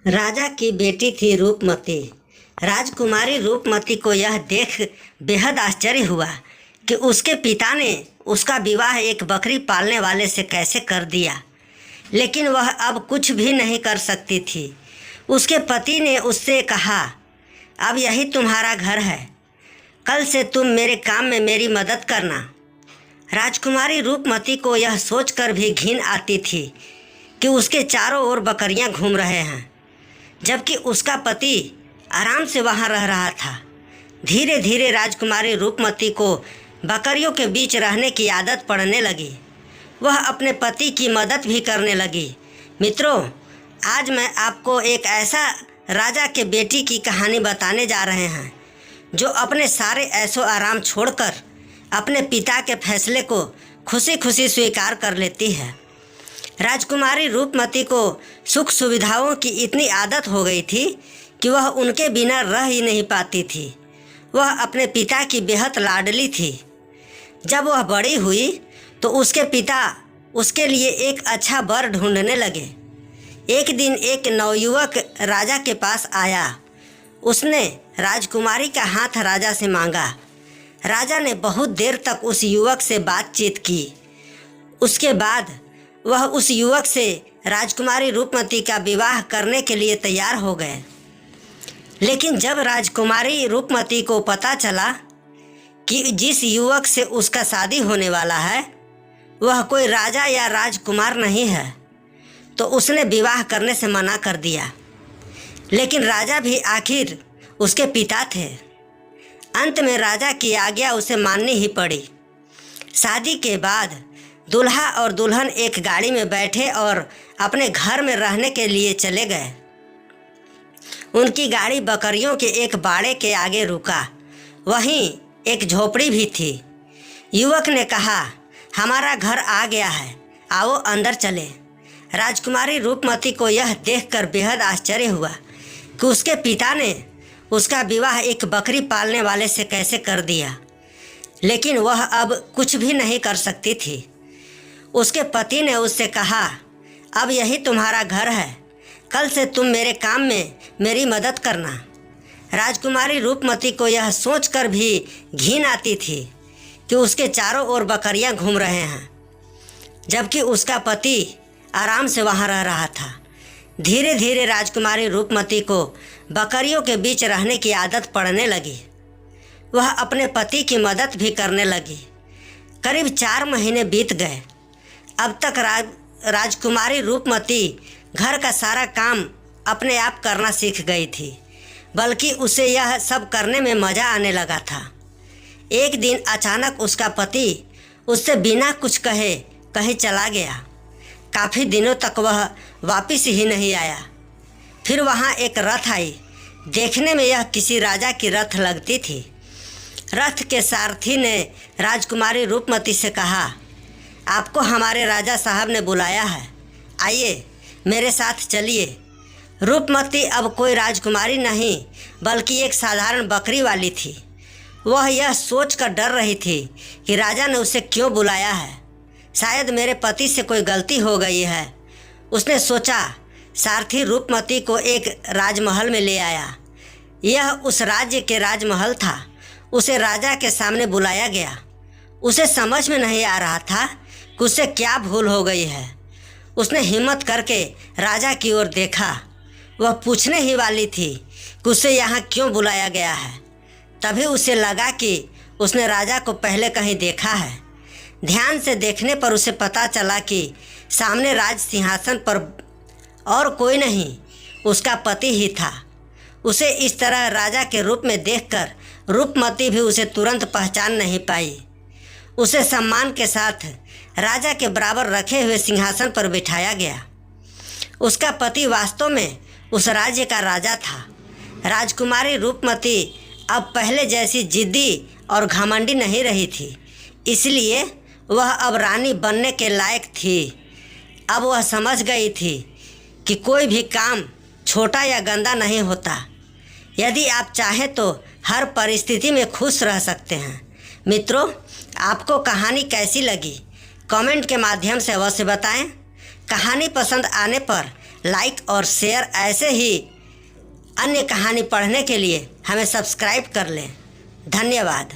राजा की बेटी थी रूपमती। राजकुमारी रूपमती को यह देख बेहद आश्चर्य हुआ कि उसके पिता ने उसका विवाह एक बकरी पालने वाले से कैसे कर दिया, लेकिन वह अब कुछ भी नहीं कर सकती थी। उसके पति ने उससे कहा, अब यही तुम्हारा घर है, कल से तुम मेरे काम में मेरी मदद करना। राजकुमारी रूपमती को यह सोचकर भी घिन आती थी कि उसके चारों ओर बकरियां घूम रहे हैं, जबकि उसका पति आराम से वहां रह रहा था। धीरे धीरे राजकुमारी रूपमती को बकरियों के बीच रहने की आदत पड़ने लगी। वह अपने पति की मदद भी करने लगी। मित्रों, आज मैं आपको एक ऐसा राजा के बेटी की कहानी बताने जा रहे हैं जो अपने सारे ऐशो आराम छोड़कर अपने पिता के फैसले को खुशी खुशी स्वीकार कर लेती है। राजकुमारी रूपमती को सुख सुविधाओं की इतनी आदत हो गई थी कि वह उनके बिना रह ही नहीं पाती थी। वह अपने पिता की बेहद लाडली थी। जब वह बड़ी हुई तो उसके पिता उसके लिए एक अच्छा वर ढूंढने लगे। एक दिन एक नवयुवक राजा के पास आया। उसने राजकुमारी का हाथ राजा से मांगा। राजा ने बहुत देर तक उस युवक से बातचीत की। उसके बाद वह उस युवक से राजकुमारी रूपमती का विवाह करने के लिए तैयार हो गए। लेकिन जब राजकुमारी रूपमती को पता चला कि जिस युवक से उसका शादी होने वाला है वह कोई राजा या राजकुमार नहीं है, तो उसने विवाह करने से मना कर दिया। लेकिन राजा भी आखिर उसके पिता थे। अंत में राजा की आज्ञा उसे माननी ही पड़ी। शादी के बाद दूल्हा और दुल्हन एक गाड़ी में बैठे और अपने घर में रहने के लिए चले गए। उनकी गाड़ी बकरियों के एक बाड़े के आगे रुका। वहीं एक झोपड़ी भी थी। युवक ने कहा, हमारा घर आ गया है, आओ अंदर चले। राजकुमारी रूपमती को यह देखकर बेहद आश्चर्य हुआ कि उसके पिता ने उसका विवाह एक बकरी पालने वाले से कैसे कर दिया, लेकिन वह अब कुछ भी नहीं कर सकती थी। उसके पति ने उससे कहा, अब यही तुम्हारा घर है, कल से तुम मेरे काम में मेरी मदद करना। राजकुमारी रूपमती को यह सोचकर भी घिन आती थी कि उसके चारों ओर बकरियां घूम रहे हैं, जबकि उसका पति आराम से वहां रह रहा था। धीरे धीरे राजकुमारी रूपमती को बकरियों के बीच रहने की आदत पड़ने लगी। वह अपने पति की मदद भी करने लगी। करीब 4 महीने बीत गए। अब तक राजकुमारी रूपमती घर का सारा काम अपने आप करना सीख गई थी, बल्कि उसे यह सब करने में मज़ा आने लगा था। एक दिन अचानक उसका पति उससे बिना कुछ कहे कहीं चला गया। काफ़ी दिनों तक वह वापस ही नहीं आया। फिर वहाँ एक रथ आई। देखने में यह किसी राजा की रथ लगती थी। रथ के सारथी ने राजकुमारी रूपमती से कहा, आपको हमारे राजा साहब ने बुलाया है, आइए मेरे साथ चलिए। रूपमती अब कोई राजकुमारी नहीं बल्कि एक साधारण बकरी वाली थी। वह यह सोच कर डर रही थी कि राजा ने उसे क्यों बुलाया है। शायद मेरे पति से कोई गलती हो गई है। उसने सोचा। सारथी रूपमती को एक राजमहल में ले आया। यह उस राज्य के राजमहल था। उसे राजा के सामने बुलाया गया। उसे समझ में नहीं आ रहा था कि उसे क्या भूल हो गई है। उसने हिम्मत करके राजा की ओर देखा। वह पूछने ही वाली थी कि उसे यहाँ क्यों बुलाया गया है। तभी उसे लगा कि उसने राजा को पहले कहीं देखा है। ध्यान से देखने पर उसे पता चला कि सामने राज सिंहासन पर और कोई नहीं, उसका पति ही था। उसे इस तरह राजा के रूप में देखकर रूपमती भी उसे तुरंत पहचान नहीं पाई। उसे सम्मान के साथ राजा के बराबर रखे हुए सिंहासन पर बिठाया गया। उसका पति वास्तव में उस राज्य का राजा था। राजकुमारी रूपमती अब पहले जैसी जिद्दी और घमंडी नहीं रही थी, इसलिए वह अब रानी बनने के लायक थी। अब वह समझ गई थी कि कोई भी काम छोटा या गंदा नहीं होता। यदि आप चाहें तो हर परिस्थिति में खुश रह सकते हैं। मित्रों, आपको कहानी कैसी लगी कमेंट के माध्यम से अवश्य बताएं। कहानी पसंद आने पर लाइक और शेयर, ऐसे ही अन्य कहानी पढ़ने के लिए हमें सब्सक्राइब कर लें। धन्यवाद।